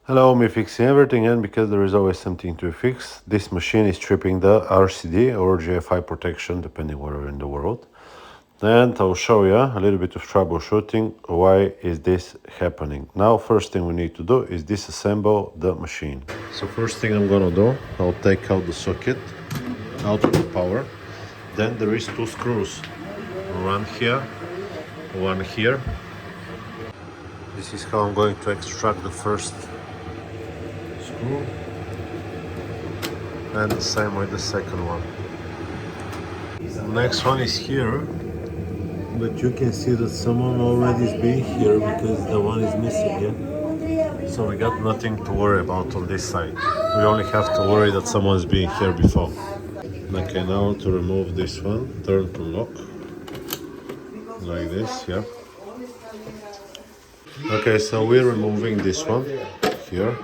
Hello, me fixing everything, and because there is always something to fix, this machine is tripping the RCD or GFI protection, depending where you're in the world. And I'll show you a little bit of troubleshooting. Why is this happening? Now, first thing we need to do is disassemble the machine. So first thing I'm gonna do, I'll take out the socket, out of the power. Then there is two screws, one here, one here. This is how I'm going to extract the first screw, and the same with the second one. The next one is here, but you can see that someone already is being here because the one is missing, yeah? So we got nothing to worry about on this side. We only have to worry that someone is being here before. Okay, now to remove this one, turn to lock, like this, yeah? Okay, so we're removing this one here.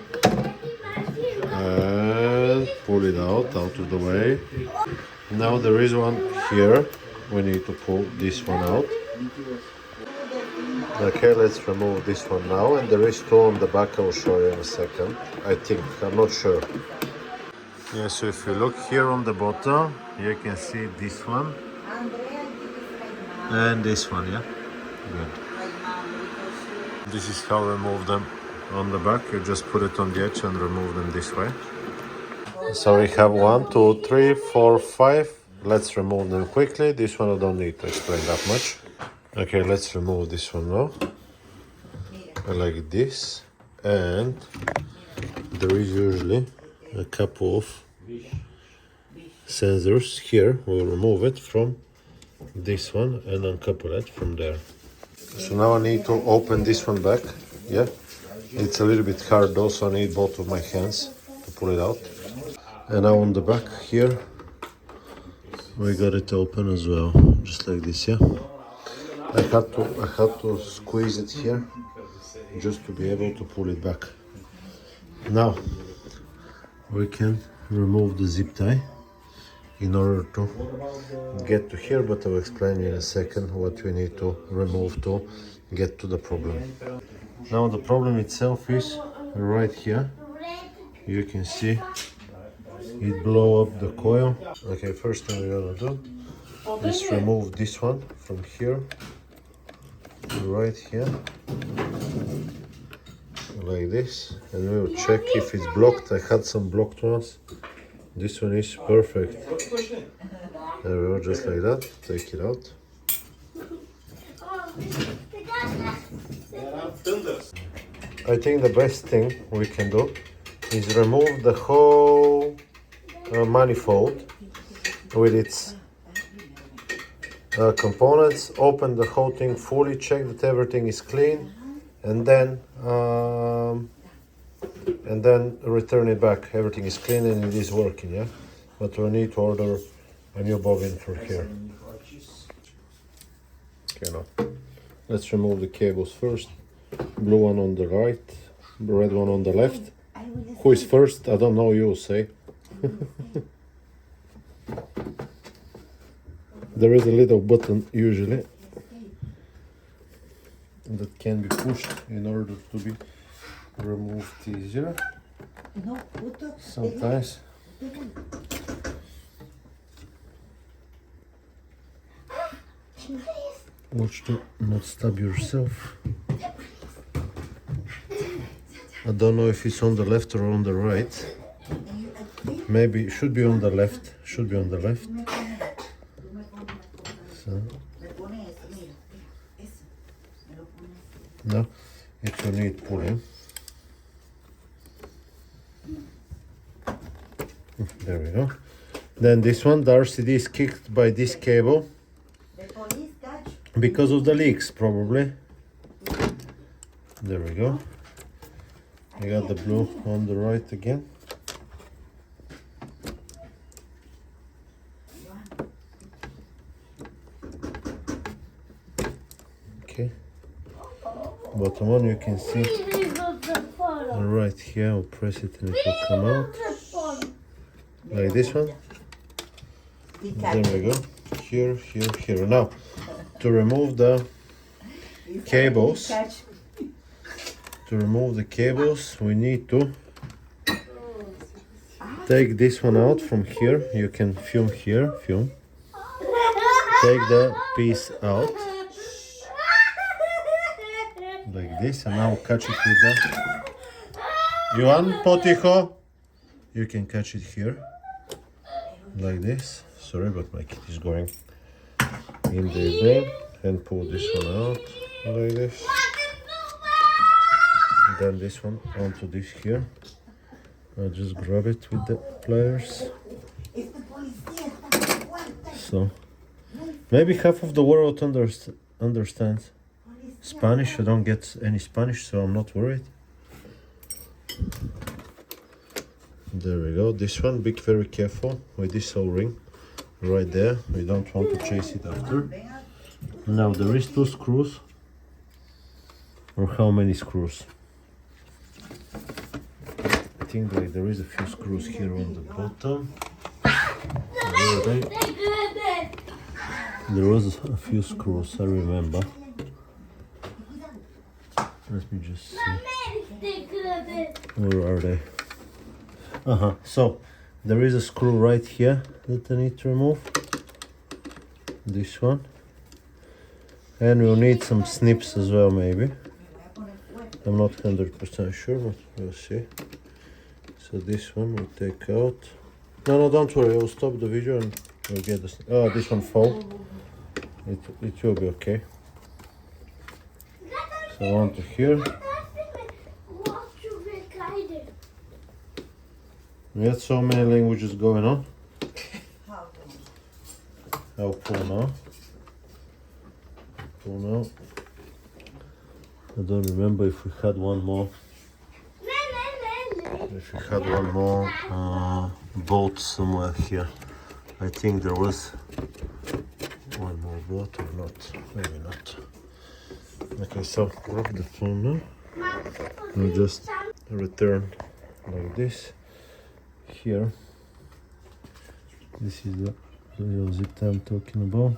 And pull it out of the way. Now there is one here. We need to pull this one out. Okay, let's remove this one now. And there is two on the back. I'll show you in a second. I think, I'm not sure. Yeah, so if you look here on the bottom, you can see this one and this one, yeah? Good. This is how we remove them on the back. You just put it on the edge and remove them this way. So we have 1, 2, 3, 4, 5. Let's remove them quickly. This one I don't need to explain that much. Okay, let's remove this one now. Like this. And there is usually a couple of sensors here. We'll remove it from this one and uncouple it from there. So now I need to open this one back. Yeah, it's a little bit hard though, so I need both of my hands to pull it out. And now on the back here, we got it open as well, just like this, yeah. I had to squeeze it here, just to be able to pull it back. Now, we can remove the zip tie in order to get to here, but I'll explain you in a second what we need to remove to get to the problem. Now the problem itself is right here. You can see it blow up the coil. Okay, first thing we're gonna do is remove this one from here, right here, like this, and we'll check if it's blocked. I had some blocked ones. This one is perfect. There we go, just like that. Take it out. I think the best thing we can do is remove the whole manifold with its components, open the whole thing fully, check that everything is clean, and then return it back. Everything is clean and it is working, yeah? But we need to order a new bobbin for here. Okay, now let's remove the cables first. Blue one on the right, red one on the left. Who is first? I don't know, you say. There is a little button usually that can be pushed in order to be removed easier. Sometimes watch to not stab yourself. I don't know if it's on the left or on the right. Maybe it should be on the left. Should be on the left. So now it will need pulling. There we go. Then this one, the RCD is kicked by this cable because of the leaks, probably. There we go. I got the blue on the right again. Okay. Bottom one, you can see right here. I'll press it and it will come out. Like this one. There we go. Here, here, here. Now, to remove the cables, to remove the cables, we need to take this one out from here. You can film here, film. Take the piece out like this, and now catch it with the Johan, poticho. You can catch it here like this. Sorry, but my kid is going in the bin, and pull this one out like this. Then this one onto this here. I'll just grab it with the pliers. So maybe half of the world understands Spanish. I don't get any Spanish, so I'm not worried. There we go. This one, be very careful with this O-ring right there. We don't want to chase it after. Now there is 2 screws. Or how many screws? I think like there is a few screws here on the bottom. There was a few screws, I remember. Let me just see. Where are they? So there is a screw right here that I need to remove. This one. And we'll need some snips as well, maybe. I'm not 100% sure, but we'll see. So this one we'll take out. No, don't worry, I'll stop the video and we'll get this. Oh, this one fall. It will be okay. So onto here. We had so many languages going on. I'll pull now. Pull now. I don't remember if we had one more. If we had one more bolt somewhere here. I think there was one more bolt or not. Maybe not. Okay, so grab the phone now. We'll just return like this. Here. This is the little zip tie I'm talking about.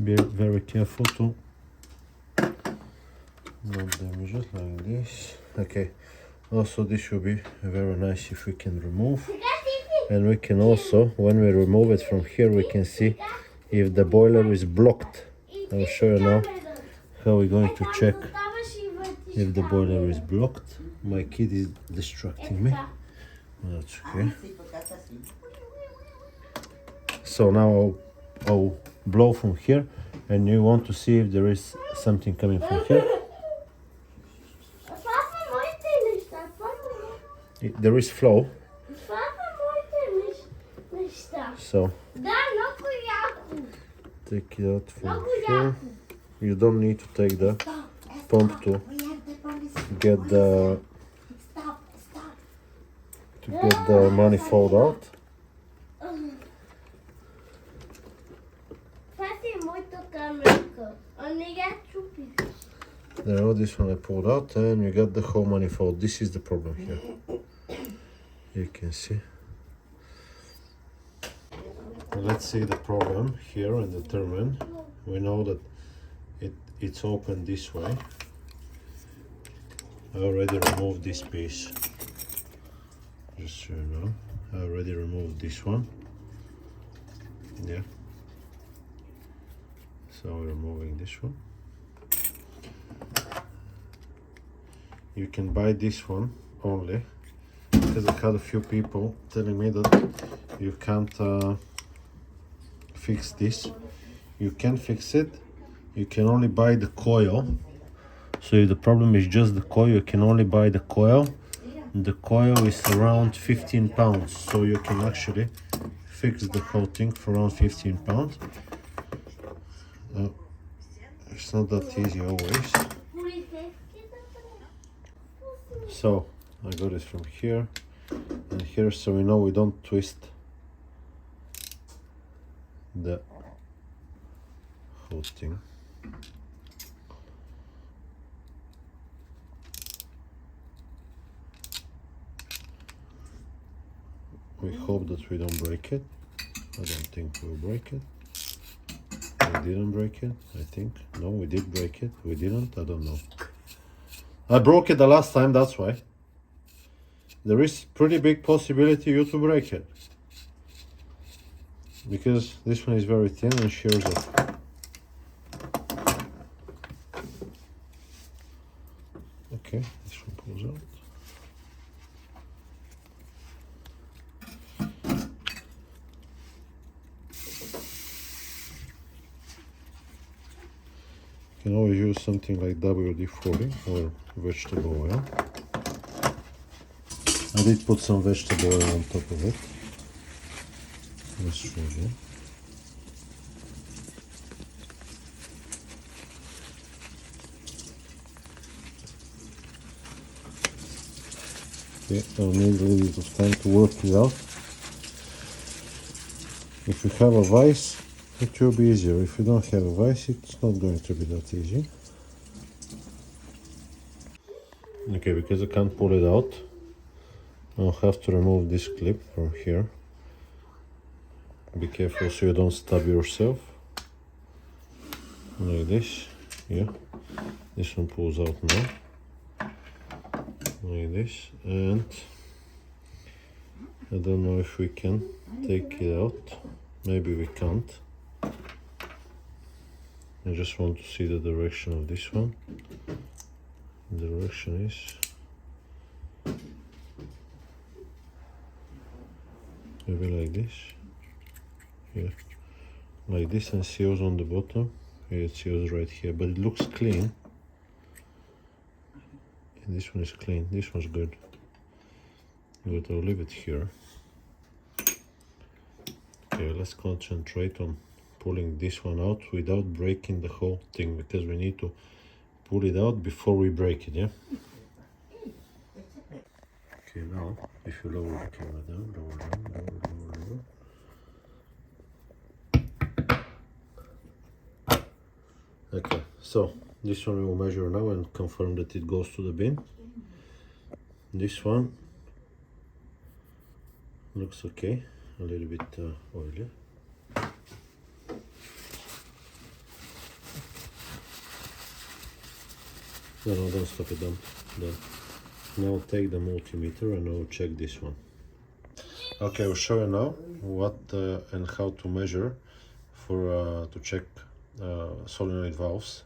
Be very careful to not damage it like this. Okay, also this will be very nice if we can remove, and we can also, when we remove it from here, we can see if the boiler is blocked. I'll show you now how we're going to check if the boiler is blocked. My kid is distracting me. That's okay. So now I'll blow from here, and you want to see if there is something coming from here. There is flow. So take it out from here. You don't need to take the pump to get the manifold out. There, this one I pulled out, and you got the whole manifold. This is the problem here. You can see. Let's see the problem here and determine. We know that it's open this way. I already removed this piece. Just so you know, I already removed this one. Yeah. So we're removing this one. You can buy this one only, because I had a few people telling me that you can't fix this. You can fix it. You can only buy the coil. So if the problem is just the coil, you can only buy the coil. The coil is around 15 pounds, so you can actually fix the whole thing for around 15 pounds. It's not that easy always. So I got it from here and here, so we know we don't twist the whole thing. We hope that we don't break it. I don't think we'll break it. didn't break it, I think. No, we did break it. We didn't, I don't know. I broke it the last time, that's why. There is pretty big possibility you to break it. Because this one is very thin and shears off. Okay, this one pulls out. You can always use something like WD-40 or vegetable oil. I did put some vegetable oil on top of it. Let's show you. Okay, I'll need a little bit of time to work it out. If you have a vise, it will be easier. If you don't have a vise, it's not going to be that easy. Okay, because I can't pull it out, I'll have to remove this clip from here. Be careful so you don't stab yourself. Like this, yeah. This one pulls out now. Like this, and I don't know if we can take it out. Maybe we can't. I just want to see the direction of this one. The direction is maybe like this. Yeah, like this, and seals on the bottom. Here it seals right here, but it looks clean. And this one is clean. This one's good. But I'll leave it here. Okay, let's concentrate on pulling this one out without breaking the whole thing, because we need to pull it out before we break it, yeah? Okay, now, if you lower the camera down, lower, lower. Okay, so this one we will measure now and confirm that it goes to the bin. This one looks okay, a little bit oily. No, don't stop it, done. Now take the multimeter and I'll check this one. Okay, I'll show you now what and how to measure for to check solenoid valves,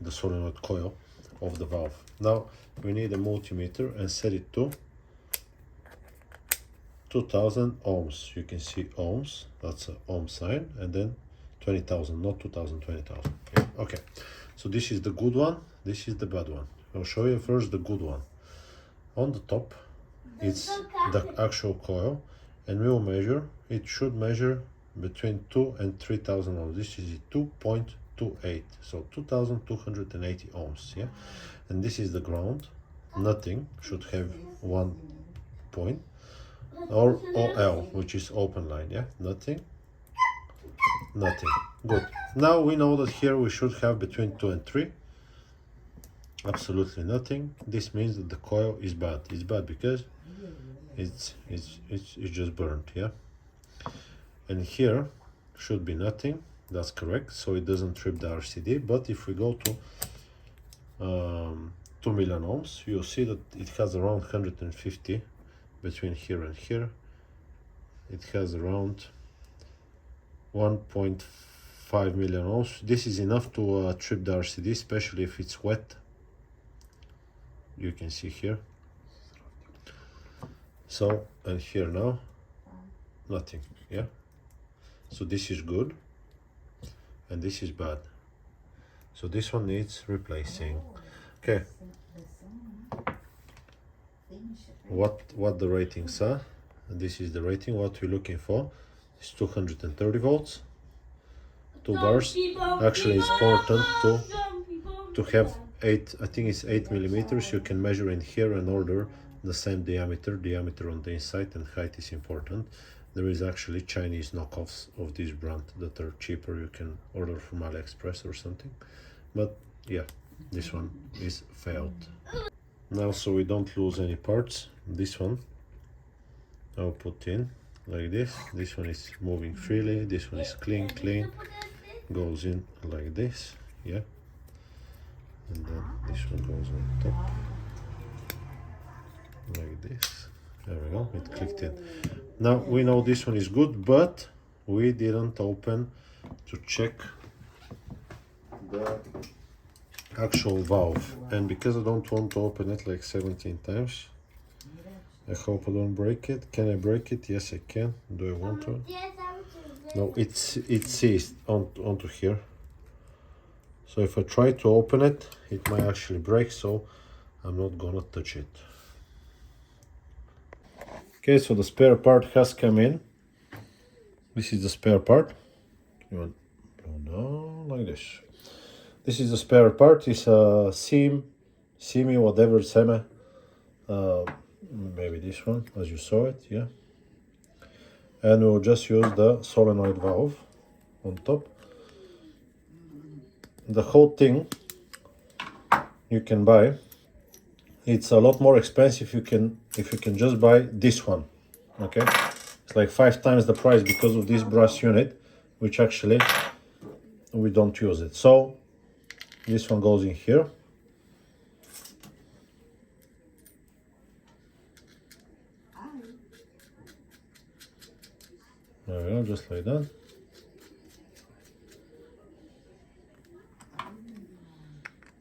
the solenoid coil of the valve. Now we need a multimeter and set it to 2000 ohms. You can see ohms, that's an ohm sign, and then 20,000, not 2000, 20,000. Okay, so this is the good one, this is the bad one. I'll show you first the good one. On the top it's the actual coil, and we will measure, it should measure between 2 and 3000 ohms. This is 2.28, so 2280 ohms, yeah. And this is the ground, nothing, should have 1 point, or OL, which is open line, yeah, nothing, good. Now we know that here we should have between 2 and 3, absolutely nothing. This means that the coil is bad. It's bad because it's just burnt, yeah. And here should be nothing, that's correct, so it doesn't trip the RCD. But if we go to 2 million ohms, you'll see that it has around 150 between here and here. It has around 1.5 million ohms. This is enough to trip the RCD, especially if it's wet. You can see here. So, and here now, nothing, yeah. So this is good, and this is bad. So this one needs replacing. Okay. What the ratings are? This is the rating. What we're looking for is 230 volts, 2 bars. Actually, it's important to have 8. I think it's 8 millimeters. You can measure in here and order the same diameter on the inside, and height is important. There is actually Chinese knockoffs of this brand that are cheaper. You can order from AliExpress or something. But yeah, this one is failed. Now, so we don't lose any parts, this one I'll put in like this. This one is moving freely. This one is clean. goes in like this, yeah, and then this one goes on top like this. There we go, it clicked in. Now we know this one is good, but we didn't open to check the actual valve, and because I don't want to open it like 17 times, I hope I don't break it. Can I break it? Yes, I can. Do I want to? No, it seized onto here. So if I try to open it, it might actually break, so I'm not gonna touch it. Okay, so the spare part has come in. This is the spare part. You want no, like this. This is the spare part. It's a semi, whatever, semi. Maybe this one, as you saw it, yeah. And we'll just use the solenoid valve on top. The whole thing you can buy. It's a lot more expensive if you can just buy this one. Okay, it's like 5 times the price because of this brass unit, which actually we don't use it. So this one goes in here. There we go, just like that.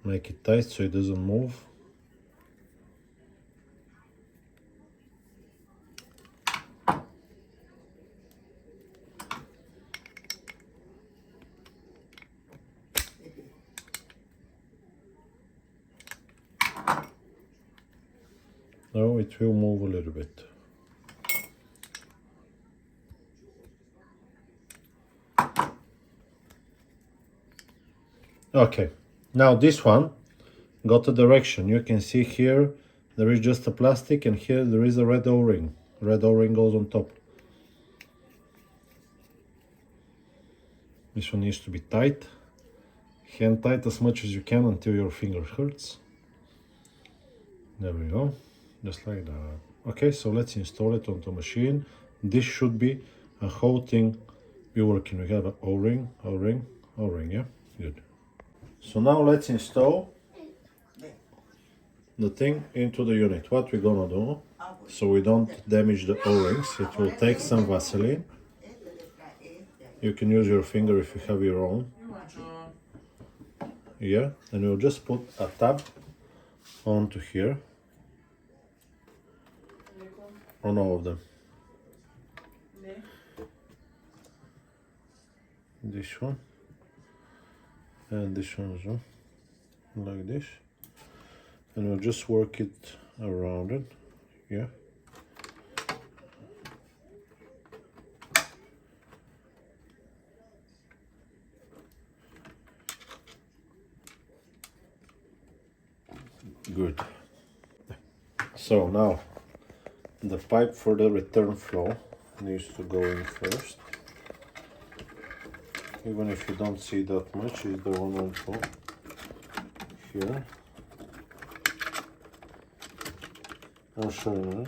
Make it tight so it doesn't move. Now it will move a little bit. Okay, now this one got a direction. You can see here there is just a plastic, and here there is a red O-ring. Red O-ring goes on top. This one needs to be tight. Hand tight as much as you can until your finger hurts. There we go, just like that. Okay, so let's install it onto the machine. This should be a whole thing be working. We have an O-ring, O-ring, O-ring, yeah? Good. So now let's install the thing into the unit. What we're gonna do, so we don't damage the O-rings, it will take some Vaseline. You can use your finger if you have your own. Yeah, and we'll just put a tab onto here on all of them. This one and this one as well, like this, and we'll just work it around it. Yeah, good. So now the pipe for the return flow needs to go in first. Even if you don't see that much, is the one also here. I'll show you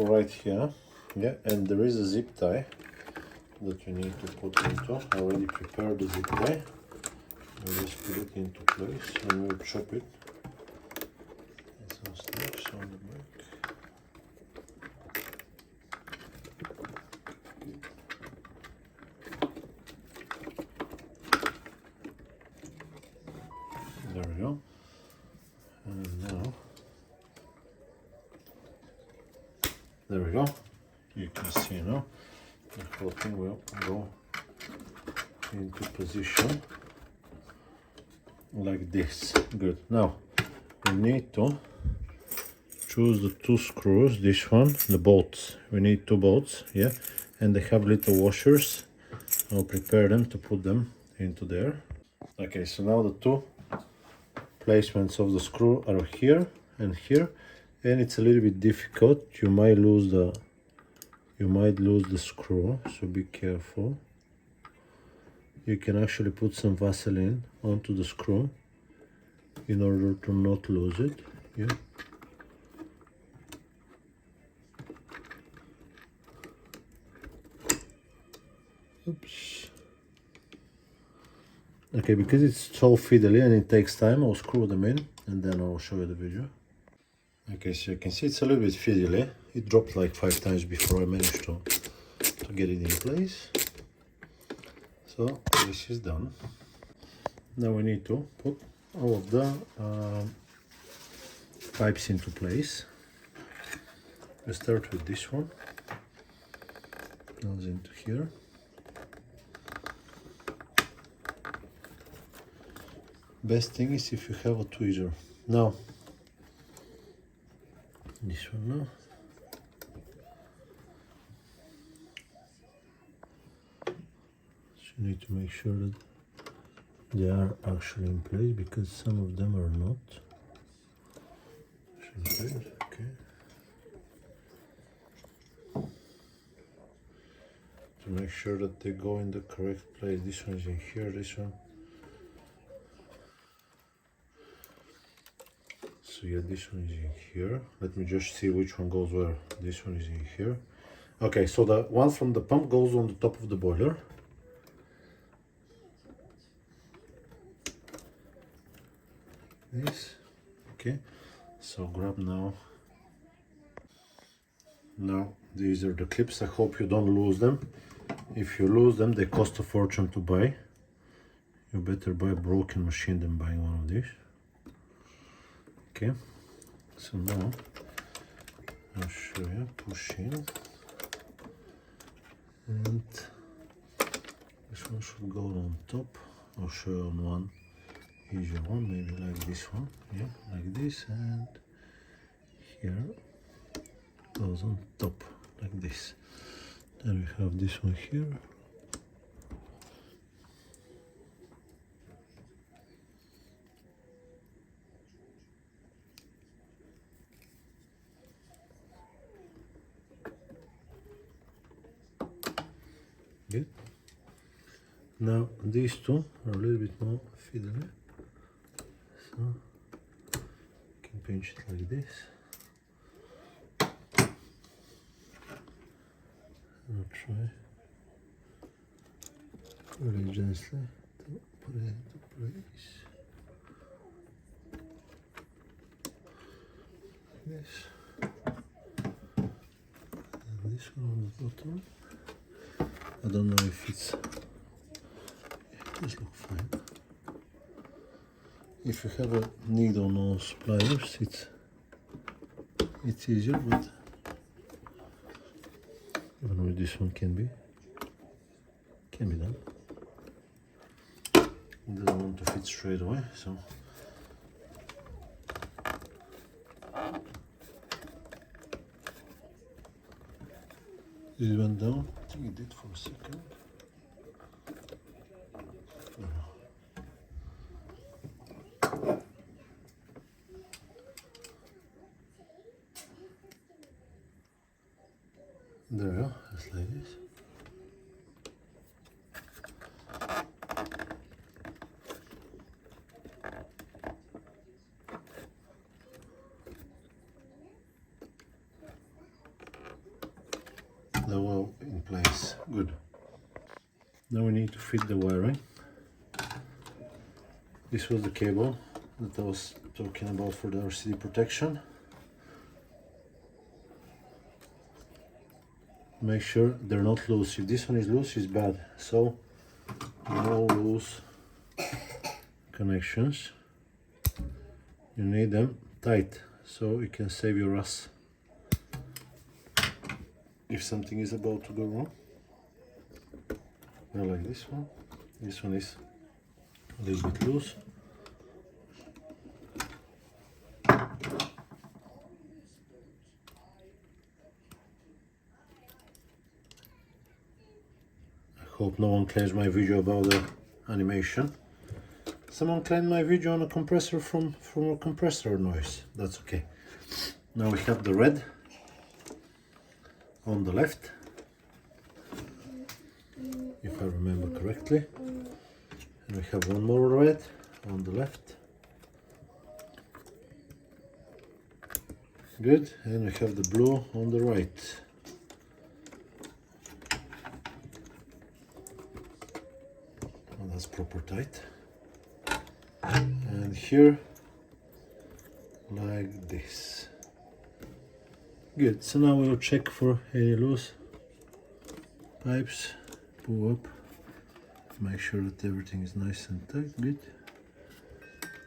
right here. Yeah, and there is a zip tie that you need to put into. I already prepared the zip tie. We'll just put it into place and we'll chop it. And some snaps on the back. There we go. And now, there we go. You can see now the whole thing will go into position like this. Good. Now we need to choose the 2 screws. This one, the bolts. We need 2 bolts. Yeah, and they have little washers. I'll prepare them to put them into there. Okay, so now the 2 placements of the screw are here and here, and it's a little bit difficult. You might lose the screw, so be careful. You can actually put some Vaseline onto the screw in order to not lose it. Yeah. Oops. Okay, because it's so fiddly and it takes time, I'll screw them in and then I'll show you the video. Okay, so you can see it's a little bit fiddly. It dropped like 5 times before I managed to get it in place. So this is done. Now we need to put all of the pipes into place. We start with this one. Goes into here. Best thing is if you have a tweezer. Now, this one now. So you need to make sure that they are actually in place because some of them are not. Okay. To make sure that they go in the correct place. This one is in here, this one. So yeah, this one is in here. Let me just see which one goes where. This one is in here. Okay, so the one from the pump goes on the top of the boiler. This. Okay, so grab now. Now these are the clips. I hope you don't lose them. If you lose them, they cost a fortune to buy. You better buy a broken machine than buying one of these. Okay, so now I'll show you. Push in, and this one should go on top. I'll show you on one easier one, maybe like this one. Yeah, like this, and here goes on top like this. Then we have this one here. Good. Now these two are a little bit more fiddly, so you can pinch it like this. I'll try really gently to put it into place. Like this. And this one on the bottom. I don't know if it's... It does look fine. If you have a needle nose pliers, it's easier, but even with this one can be done. It doesn't want to fit straight away, so this went down. I think it did for a second. There we go, just like this. They're all in place, good. Now we need to fit the wiring. This was the cable that I was talking about for the RCD protection. Make sure they're not loose. If this one is loose, it's bad. So no loose connections. You need them tight so you can save your ass if something is about to go wrong. Now like this one. This one is a little bit loose. Hope no one claims my video about the animation. Someone claimed my video on a compressor from a compressor noise. That's okay. Now we have the red on the left, if I remember correctly. And we have one more red on the left. Good. And we have the blue on the right. it's proper tight. And here, like this. Good, so now we'll check for any loose pipes, pull up, make sure that everything is nice and tight, good.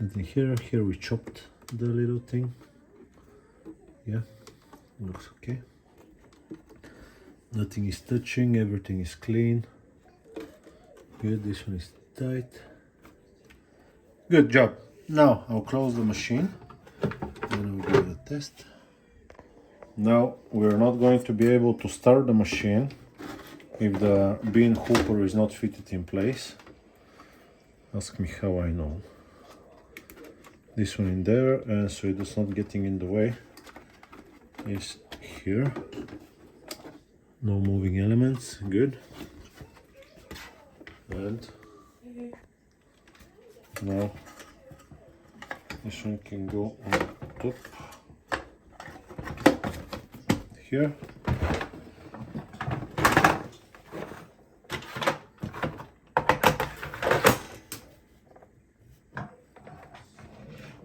Nothing here we chopped the little thing. Yeah, looks okay. Nothing is touching, everything is clean. Good, this one is tight. Good job. Now I'll close the machine and I'll give it a test. Now we're not going to be able to start the machine if the bean hooper is not fitted in place. Ask me how I know. This one in there, and so it is not getting in the way, is here. No moving elements, good. And now this one can go on top here.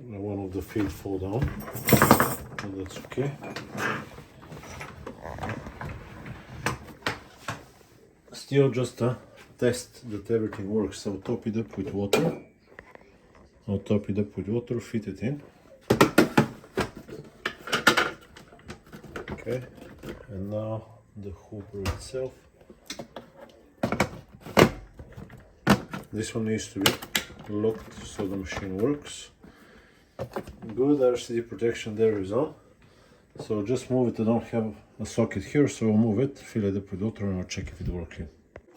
One of the feet fall down, and that's okay. Still just a test that everything works. I'll top it up with water. Fit it in. Okay, and now the hooper itself. This one needs to be locked so the machine works. Good, RCD protection there is on. So just move it. I don't have a socket here, so I'll move it, fill it up with water, and I'll check if it's working.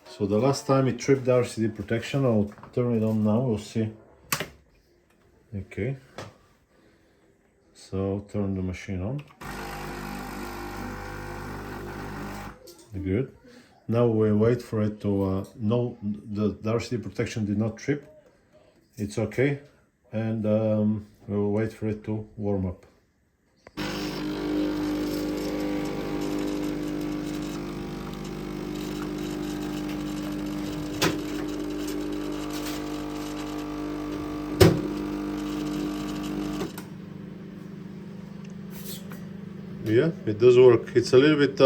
So the last time it tripped the RCD protection, I'll turn it on now, we'll see. Okay. So I'll turn the machine on. Good. Now we'll wait for it to, no, the RCD protection did not trip. It's okay. And we'll wait for it to warm up. Yeah, it does work. It's a little bit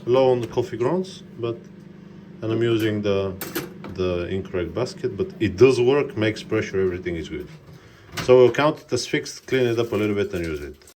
low on the coffee grounds, but and I'm using the incorrect basket, but it does work, makes pressure, everything is good. So we'll count it as fixed, clean it up a little bit and use it.